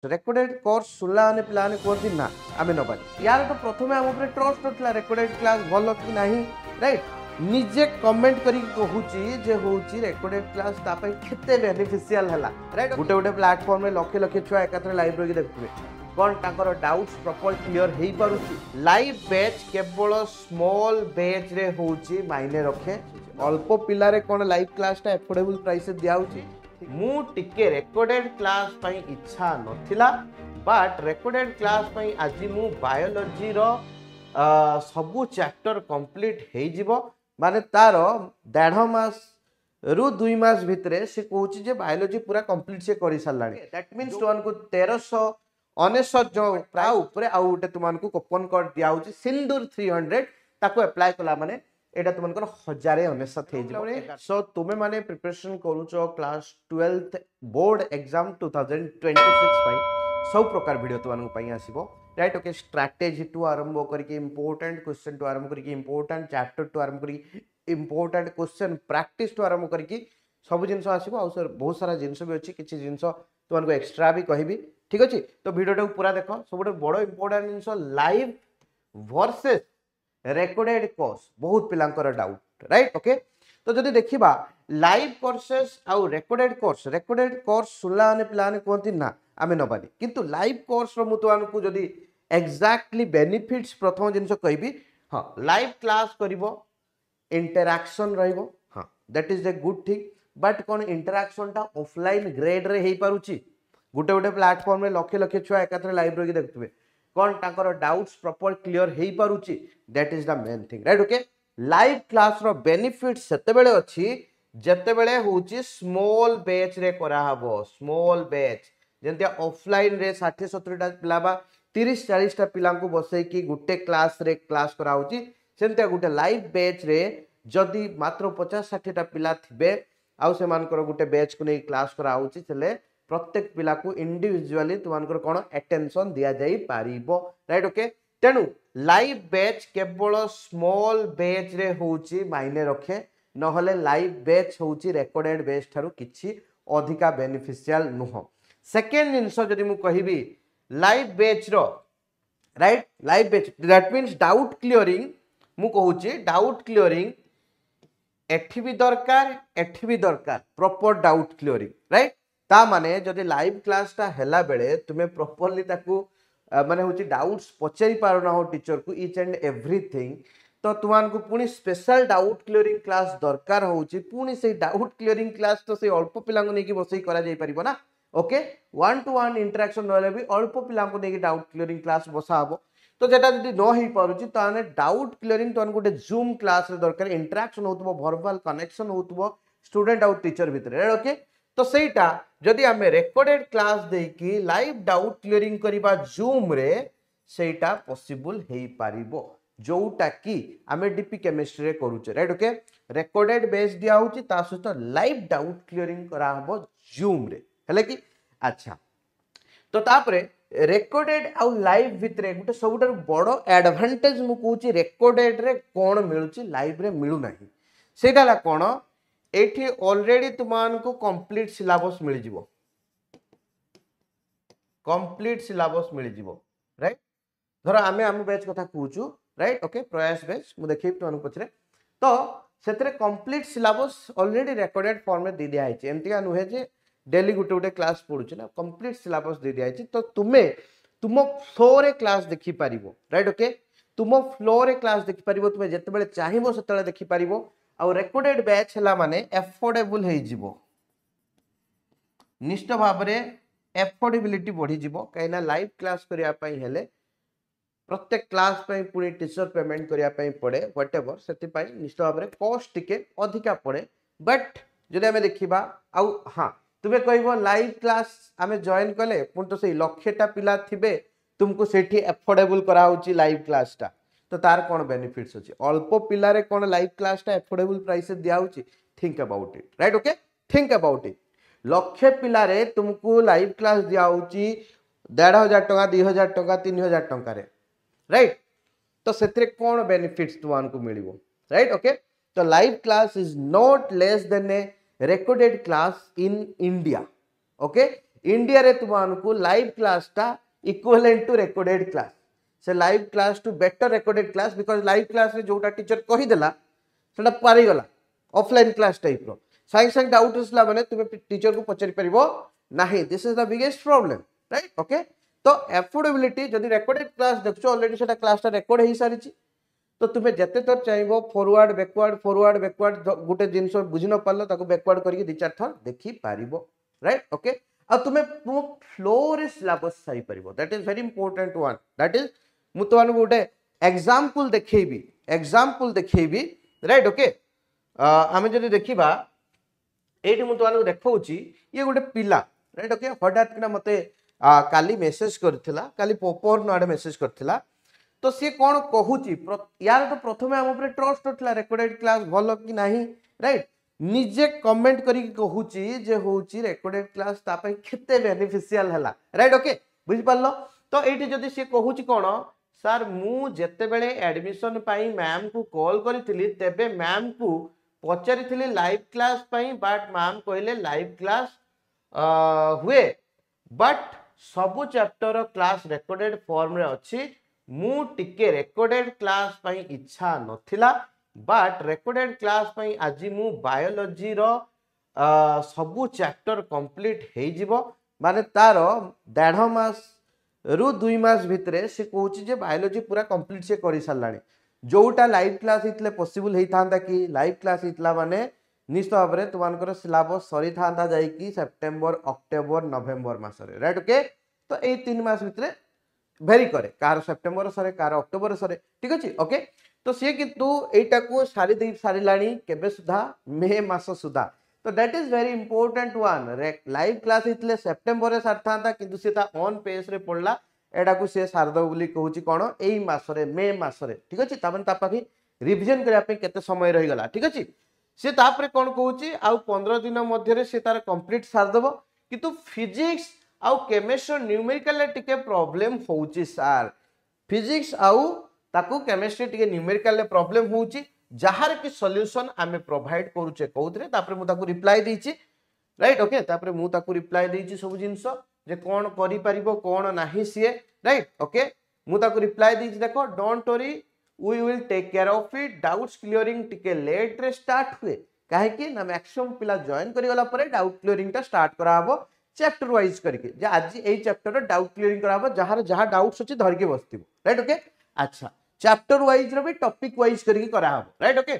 Recorded course सुनला माने पिला माने कहती ना आमे नबानी यार तो प्रथमे आम ऊपर ट्रस्ट नथिला रेकर्डेड क्लास भलो कि नाही राइट निजे कमेंट करी कहूची जे होची रेकर्डेड क्लास ता पई केते बेनिफिशियल हला राइट गोटे गोटे प्लेटफॉर्म में लक्ष लक्ष छुआ एकाथरे लाइव रही देखुवे कौन ताकर डाउट्स प्रॉपर क्लियर हेई पारुची लाइव बैच केवल स्मॉल बैच रे होची मायने रखे अल्प पिला रे कोन लाइव क्लास ता अफोर्डेबल प्राइस से दिया होची मु टिके रेकर्डेड क्लास पई इच्छा नथिला बट रेकर्डेड क्लास पई आज मु बायोलॉजी रो सबु चैप्टर कंप्लीट हेई जिवो माने तार 1.5 मास रु 2 मास भितरे से कहूची जे बायोलॉजी पूरा कंप्लीट से करि सारलानी दैट मींस तुमन को 1399 जो प्राय ऊपर आउ गोटे तुमको कूपन कोड दिया होची सिंदूर 300 ताको अप्लाई कला माने एटा तुमनकर 1099 हे जिवो सो तुमे माने प्रिपरेशन करूचो क्लास 12th बोर्ड एग्जाम 2026 पई सब प्रकार वीडियो तुमन पई आसीबो राइट ओके स्ट्रेटजी टू आरंभ करके इंपोर्टेंट क्वेश्चन टू आरंभ करके इंपोर्टेंट चैप्टर टू आरंभ करके इंपोर्टेंट क्वेश्चन प्रैक्टिस टू आरंभ करके सब जिनस आसीबो आ बहुत सारा जिनस भी अछि किछि जिनस तुमको एक्स्ट्रा भी कहबी ठीक अछि तो वीडियो पूरा देखो सब बड़ इंपोर्टेंट जिनस लाइव वर्सेस रेकॉर्डेड कोर्स बहुत पिलांकर डाउट राइट ओके तो जदि देखिबा लाइव कोर्सेस आउ रेकॉर्डेड कोर्स सुनला माने पिला माने कहती ना आमे नबानी किंतु लाइव कोर्स रो मुतवानकु जदि एग्जैक्टली बेनिफिट्स प्रथम जिनस कहबी हां लाइव क्लास करिवो इंटरैक्शन रहिवो हां that is the good thing but cone interaction ता ऑफलाइन ग्रेड रे हेई पारुची गोटे गोटे प्लेटफॉर्म में लक्ष लक्ष छुआ एकाथरे लाइव रही देखुवे कौन ताकर डाउट्स प्रॉपर क्लियर हेई पारुची that is the main thing right okay live class रो बेनिफिट सेतेबेले अछि जेतेबेले होची स्मॉल बैच रे करा हबो स्मॉल बैच जेंते ऑफलाइन रे 60 70 टा पिला बा 30 40 टा पिला को बसै कि गुटे क्लास रे क्लास करा होची सेंते गुटे लाइव बैच रे जदी मात्र 50 60 टा पिला थिबे आउ से मानकर गुटे बैच को नै क्लास करा होची चले प्रत्येक पिला को इंडिविजुअली तुमनकर कोन अटेंशन दिया जाई पारिबो राइट ओके तेनु लाइव बैच केवल स्मॉल बैच रे होची मायने रखे नहले लाइव बैच होची रेकॉर्डेड बैच थारु किछि अधिका बेनिफिशियल नुह सेकेंड जिनस जदि मु कहिबी लाइव बैच रो right live batch that means doubt clearing मु कहूची डाउट क्लियरिंग एठी भी दरकार प्रॉपर डाउट क्लियरिंग राइट ता माने जदि लाइव क्लास ता हेला बेले तुमे प्रॉपर्ली ताकू माने होची डाउट्स पचारि पारना हो टीचर को ईच एंड एवरीथिंग तो तुमान को पुनी स्पेशल डाउट क्लियरिंग क्लास दरकार होची पुनी से डाउट क्लियरिंग क्लास तो से अल्प पिला को नेकी बसई करा जाई परिबो ना ओके 1 to 1 इंटरेक्शन रहले भी अल्प पिला को नेकी डाउट क्लियरिंग क्लास बसा हबो तो जेटा जदि न ही पारुची ताने डाउट क्लियरिंग तो गोटे जूम क्लास रे दरकार इंटरेक्शन होतबो वर्बल कनेक्शन होतबो स्टूडेंट और टीचर भितर ओके तो सेटा जदि आमे रेकॉर्डेड क्लास देकी लाइव डाउट क्लियरिंग करिबा जूम रे सेटा पॉसिबल हेई पारिबो जोटा कि आमे डीपी केमिस्ट्री रे करूचे राइट ओके रेकॉर्डेड बेस दिया होची ता सहित लाइव डाउट क्लियरिंग करा हबो जूम रे हले कि अच्छा तो तापरे रेकॉर्डेड आउ लाइव भितरे गुटे सबुटर बड़ एडवांटेज मु कहूची रेकॉर्डेड रे कोन मिलुची लाइव रे मिलु नाही सेटा ला कोन एठी ऑलरेडी तुमान को कंप्लीट सिलेबस मिल जिवो कंप्लीट सिलेबस मिल जिवो राइट धर आमे आम बैच कथा कहूचू राइट ओके प्रयास बैच मु देखि तुमान पछरे तो सेतरे complete syllabus already recorded form में दे दिया है एमतिया नुहे जे डेली गुटे गुटे क्लास पढुछ ना कंप्लीट सिलेबस दे दिया है तो तुमे तुम फ्लो रे क्लास देखि पारिबो राइट ओके तुम फ्लो रे क्लास देखि पारिबो तुमे जते बेले चाहिबो सेतले देखि पारिबो आ रेकॉर्डेड बैच हला माने एफोर्डेबल हे जिवो निश्चित भाव रे एफोर्डेबिलिटी बढ़ी जिवो काइना लाइव क्लास करिया पई हेले प्रत्येक क्लास पई पूरी टीचर पेमेंट करिया पई पड़े व्हाटएवर सेति पई निश्चित भाव रे कॉस्ट टिके अधिका पड़े बट जदि हमें देखिबा आ हां तुमे कहबो लाइव क्लास हमें जॉइन कले पुन तो से लक्षटा पिला थिबे तुमको सेठी एफोर्डेबल करा होची लाइव क्लास टा तो तार कोन बेनिफिट्स अछि अल्प पिला रे कोन लाइव क्लास टा एफोर्डेबल प्राइस से दिया होची think about it right okay think about it लक्ष पिला रे तुमको लाइव क्लास दिया होची 1500 टका 2000 टका 3000 टका रे राइट तो सेतरे कोन बेनिफिट्स तुमान को मिलिबो राइट ओके तो live class is not less than a recorded class in India. Okay, India रे तुमको लाइव क्लास टा इक्विवेलेंट टू रिकॉर्डेड क्लास से लाइव क्लास टू better recorded class because live class रे जोटा टीचर कही देला सेटा पारी गला ऑफलाइन क्लास टाइप रो साइंस एंड डाउट असला माने तुमे टीचर को पचरि परिबो नाही this is the biggest problem right okay तो एफोर्डेबिलिटी जदि रिकॉर्डेड क्लास देखछो ऑलरेडी सेटा क्लास टा रिकॉर्ड हेई सारी तो तुम्हें जिते थर चाहिए फॉरवर्ड बैकवर्ड गोटे जिनस बुझी न पार ताको बैकवर्ड करके दि चार थर देखि पारिबो राइट ओके आ तुम्हें फ्लो रे सिलेबस सारी पारिबो that is very important one that is मु तुमन गोटे एग्जांपल देखैबी राइट ओके आमे जदि देखिबा एठी मु तुमन देखौची ये गोटे पिला राइट ओके हठात किना मते काली मेसेज करथिला काली पोपर न आडे मेसेज करथिला तो सी कौन कहूची यार तो प्रथमे आम ऊपर ट्रस्ट होता रेकर्डेड क्लास भल कि नहीं राइट निजे कमेंट करी कहूची जे होची रेकर्डेड क्लास तापै केते बेनिफिशियल हला राइट ओके बुझि पारलो तो एठी जदी सी कहूची कोन सर मु जेते बेले एडमिशन पाई मैम को कॉल करिथिली तेबे मैम को पचारिथिली लाइव क्लास पाई बट मैम कहले लाइव क्लास हुए बट सबु चैप्टर क्लास रेकॉर्डेड फॉर्म रे अछि मु टिके रेकॉर्डेड क्लास पाई इच्छा नथिला बट रेकॉर्डेड क्लास पाई आज मु बायोलॉजी रो सबु चैप्टर कंप्लीट हेई जिवो माने तारो 1.5 मास रु 2 मास भितरे से कहूची जे बायोलॉजी पूरा कंप्लीट से करि सारलाणी जोटा लाइव क्लास हितले पॉसिबल हेई थांदा कि लाइव क्लास हितला माने निश्चित भाव में तुमको सिलेबस सरी था जाइए September October November मसरे right okay तो ये 3 मास भितर भेरी करे कार सेप्टेम्बर सरे कार अक्टोबर सरे ठीक अच्छे ओके तो सी किंतु एटा को सारी दे सारिलाणी केबे सुधा मे मास सुधा तो that is very important one live class इतले सेप्टेम्बर रे सार था किंतु से ता ऑन पेस रे पड़ला एडा को से सार दो बोली कहूची कोन एई मासरे मे मासरे ठीक अछि तापन ता पाखी रिवीजन करिया पे केते समय रहि गला ठीक अछि से तापरे कोन कहूची आ 15 दिन मध्य रे से तार कंप्लीट सार देबो किंतु फिजिक्स आउ केमिस्ट्री न्यूमेरिकल टिके प्रॉब्लम होउची सर फिजिक्स आउ ताकू केमिस्ट्री टिके न्यूमेरिकल प्रॉब्लम होउची जहार की सॉल्यूशन आमे प्रोवाइड करूचे कहउतरे तापरे मु ताकू रिप्लाई देइची राइट ओके तापरे मु ताकू रिप्लाई देइची सब जिंस जे कोन करि परिबो कोन नाही सिए राइट ओके मु ताकू रिप्लाई देइची देखो don't worry we will take care of it doubts clearing टिके लेट रे स्टार्ट हुए काहे कि ना मैक्सिमम पिला जॉइन करि गला परे डाउट क्लियरिंग ता स्टार्ट करा हबो चैप्टर वाइज करके जे आज ए चैप्टर रो डाउट क्लियरिंग करा हबो जहार जहां डाउट्स अछि धर के बसतिबो राइट ओके अच्छा चैप्टर वाइज रो भी टॉपिक वाइज करके करा हबो राइट ओके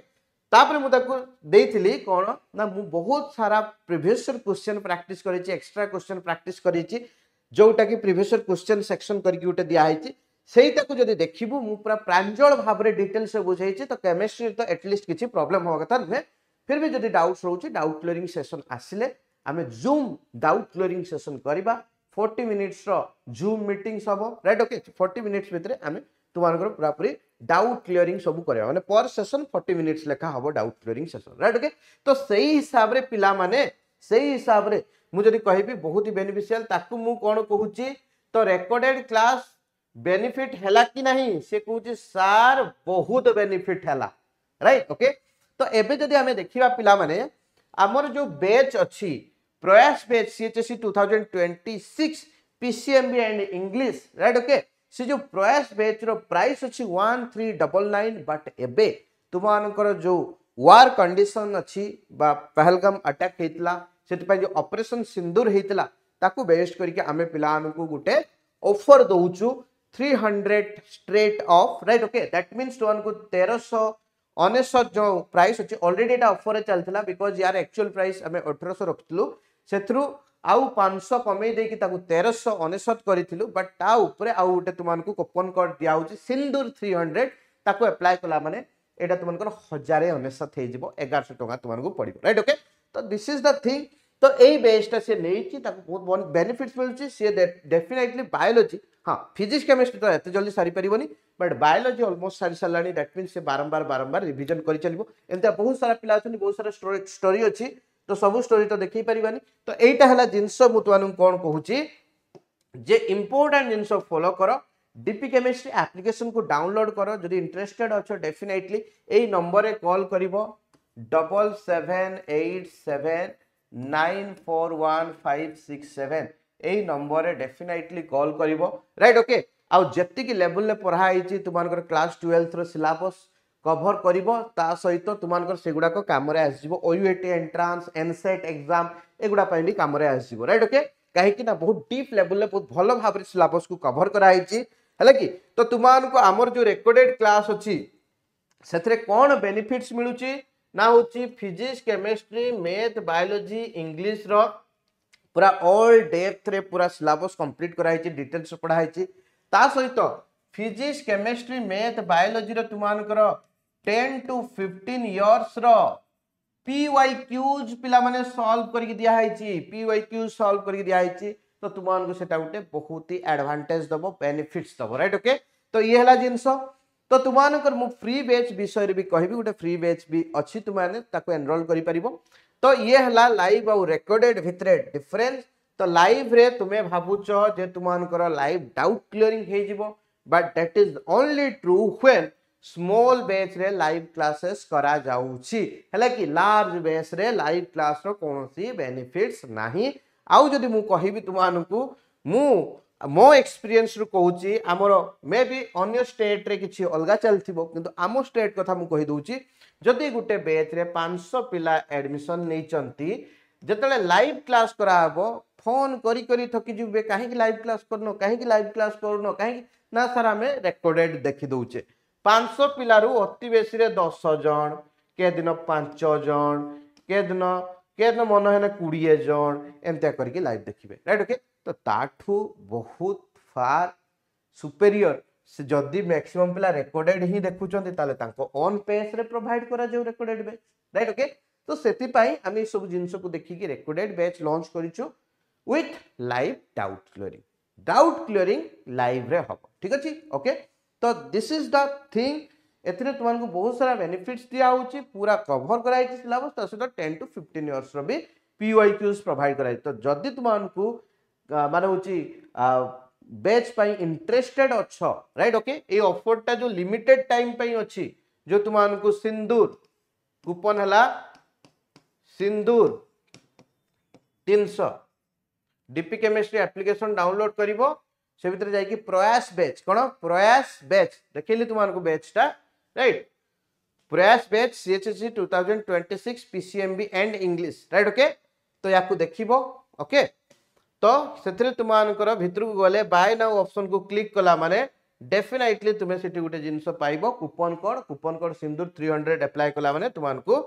तापर मु ताको देइथिली कोन ना मु बहुत सारा प्रीवियस क्वेश्चन प्रैक्टिस करिछि एक्स्ट्रा क्वेश्चन प्रैक्टिस करिछि जोटा कि प्रीवियस क्वेश्चन सेक्शन करके उटे दिया हैछि सेटा को जदी देखिबु मु पूरा प्रांजल भाव रे डिटेल से बुझाइछि तो केमिस्ट्री तो एटलीस्ट किछि प्रॉब्लम होगा कथा नै फिर भी जदी डाउट्स रहउछि डाउट क्लियरिंग सेशन आसिले आमे जूम डाउट क्लियरिंग सेशन करिबा 40 मिनिट्स रो जूम मीटिंग सब राइट ओके 40 मिनिट्स भितरे आमे तुमानकर पूरा पूरी डाउट क्लियरिंग सब करबा माने पर सेशन 40 मिनिट्स लेखा हबो doubt clearing session right okay तो सही हिसाब रे पिला माने सही हिसाब रे मु जदी कहिबी बहुत ही बेनिफिशियल ताकू मु कोन कहूची तो रेकॉर्डेड क्लास बेनिफिट हैला कि नहीं से कहूची सार बहुत बेनिफिट हैला राइट ओके तो एबे जदी हमें देखिबा पिला माने हमर जो बैच अछि Prayas batch CHSC 2026 PCMB and English right okay से जो प्रयास बैच रो प्राइस अछि 1399 बट एबे तुमानकर जो वार कंडीशन अछि बा पहलगाम अटैक हेतला सेति पय जो ऑपरेशन सिंदूर हेतला ताकू बेस्ट करके हमें पिलान को गुटे ऑफर दोउचु 300 straight off right okay that means तुमन को 1399 जो प्राइस अछि ऑलरेडी एटा ऑफर रे चलथिला बिकॉज़ यार एक्चुअल प्राइस हमें 1800 रखथलु सेथरु आउ 500 कमे दे कि ताकू 1399 करिथिलु बट ता ऊपर आउ उटे तुमन को कूपन कोड दिया होची सिंदूर 300 ताकू अप्लाई कला माने एटा तुमन को 1099 हे जिवो 1100 टका तुमन को पड़िबो राइट ओके तो दिस इज द थिंग तो एई बेस्टा से नेची ताकू बहुत बेनिफिट्स मिलुची से डेफिनेटली बायोलॉजी हां फिजिक्स केमिस्ट्री तो एते जल्दी सारी परिबोनी बट बायोलॉजी ऑलमोस्ट सारी सालानी दैट मींस से बारंबार रिवीजन करि चलिबो एंता बहुत सारा पिला अछन बहुत सारा स्टोरी अछि तो सब स्टोरी तो देखि परिबानी तो एटा हला जिंस मुतवानु कोन कहूची जे इंपोर्टेंट जिंस फॉलो करो डीपी केमिस्ट्री एप्लीकेशन को डाउनलोड करो जदि इंटरेस्टेड अछो डेफिनेटली एई नंबर रे कॉल करिवो 7787941567 एई नंबर रे डेफिनेटली कॉल करिवो राइट ओके आ जेति की लेवल ले पढ़ाई छि तुमानकर क्लास 12th रो सिलेबस कवर करिवो ता सहित तुमानकर सेगुडा को काम रे आसीबो ओयूएटी एंट्रांस एनसेट एग्जाम एगुडा पई भी काम रे आसीबो राइट ओके काहे कि ना बहुत डीप लेवल ले बहुत भलो भाबरे सिलेबस को कवर कराई छि हला कि तो तुमान को हमर जो रिकॉर्डेड क्लास अछि सेथरे कोन बेनिफिट्स मिलुची ना होची physics chemistry math biology English रो पूरा ऑल डेप्थ रे पूरा सिलेबस कंप्लीट कराई छि डिटेल्स पढ़ाई छि ता सहित फिजिक्स केमिस्ट्री मैथ बायोलॉजी रो तुमान करो 10 to 15 इयर्स रो पीवाईक्यूज पिला माने सॉल्व करके दिया है छि पीवाईक्यूज सॉल्व करके दिया है छि तो तुमान को सेटा उटे बहुत ही एडवांटेज दबो बेनिफिट्स दबो राइट ओके तो ये हला जिंस तो तुमानकर मु फ्री बैच विषय रे भी कहबी उटे फ्री बैच भी अछि तुमाने ताको एनरोल करि परिबो तो ये हला लाइव और रिकॉर्डेड भितरे डिफरेंस तो लाइव रे तुमे भाबुचो जे तुमानकर लाइव डाउट क्लियरिंग हे जिवो but that is only true when small batch रे लाइव क्लासेस करा जाउछि हला कि लार्ज बैच रे लाइव क्लास रो कोनोसी बेनिफिट्स नाही आउ जदि मु कहिबी तुमानकु मु मो एक्सपीरियंस रु कहूची हमर मे बी अन्य स्टेट रे किछि अलगा चलथिबो किंतु आमो स्टेट कथा मु कहि दउची जदि गुटे बैच रे 500 पिला एडमिशन नै चंती जतले लाइव क्लास करा हबो फोन करी करी थकी जुबे काहे कि लाइव क्लास करनो काहे कि लाइव क्लास करनो काहे ना सर हमें रिकॉर्डेड देखि दउचे 500 पिला रु अति बेसी रे 10 जन के दिन 5 जन के दिन मन है 20 जन एंता करके लाइव देखिबे राइट ओके तो ताठू बहुत फार सुपेरियर से जदि मैक्सिमम पिला रिकॉर्डेड ही देखुचंती ताले तांको ऑन पेस रे प्रोवाइड करा जो रिकॉर्डेड बैच राइट ओके तो सेति पई आमी सब जिंस को देखि कि रिकॉर्डेड बैच लॉन्च करिचो with live doubt clearing live रे हबो ठीक अछि ओके तो दिस इज द थिंग एथिरे तुमान को बहुत सारा बेनिफिट्स दिया होची पूरा कवर कराई छि सिलेबस त सेटा 10 to 15 इयर्स रो भी पीवाईक्यूज प्रोवाइड कराई तो जदि तुमान को माने होची बैच पाई इंटरेस्टेड अच्छो राइट ओके ए ऑफर टा जो लिमिटेड टाइम पाई अछि जो तुमान को सिंदूर कूपन हला सिंदूर 300 डीपी केमिस्ट्री एप्लीकेशन डाउनलोड करिवो से भीतर जाई कि प्रयास बैच कोन प्रयास बैच देखिली तुमान को बैच टा right Prayas batch CHSC 2026 PCMB and English right okay तो याकू देखिबो ओके तो सेथरे तुमानकर भितर को गले बाय नाउ ऑप्शन को क्लिक कला माने डेफिनेटली तुमे सेठी गुटे जिंस पाइबो कूपन कोड सिंदूर 300 अप्लाई कला माने तुमान को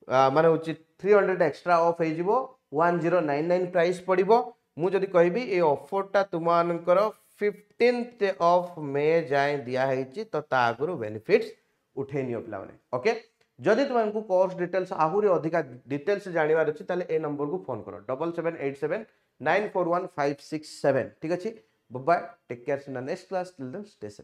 माने होची 300 एक्स्ट्रा ऑफ हे जिवो 1099 प्राइस पड़िबो मु जदी कहबी ए ऑफर टा तुमानकर 15th ऑफ मे जाय दिया हेची तो ता आगुरु बेनिफिट्स उठेनियो पिला माने ओके जदि तुमको कोर्स डिटेल्स आहुरी अधिका डिटेल्स जानिबार अछि ताले ए नंबर को फोन करो 7787 941567 ठीक अछि bye take care in the next class till then stay safe.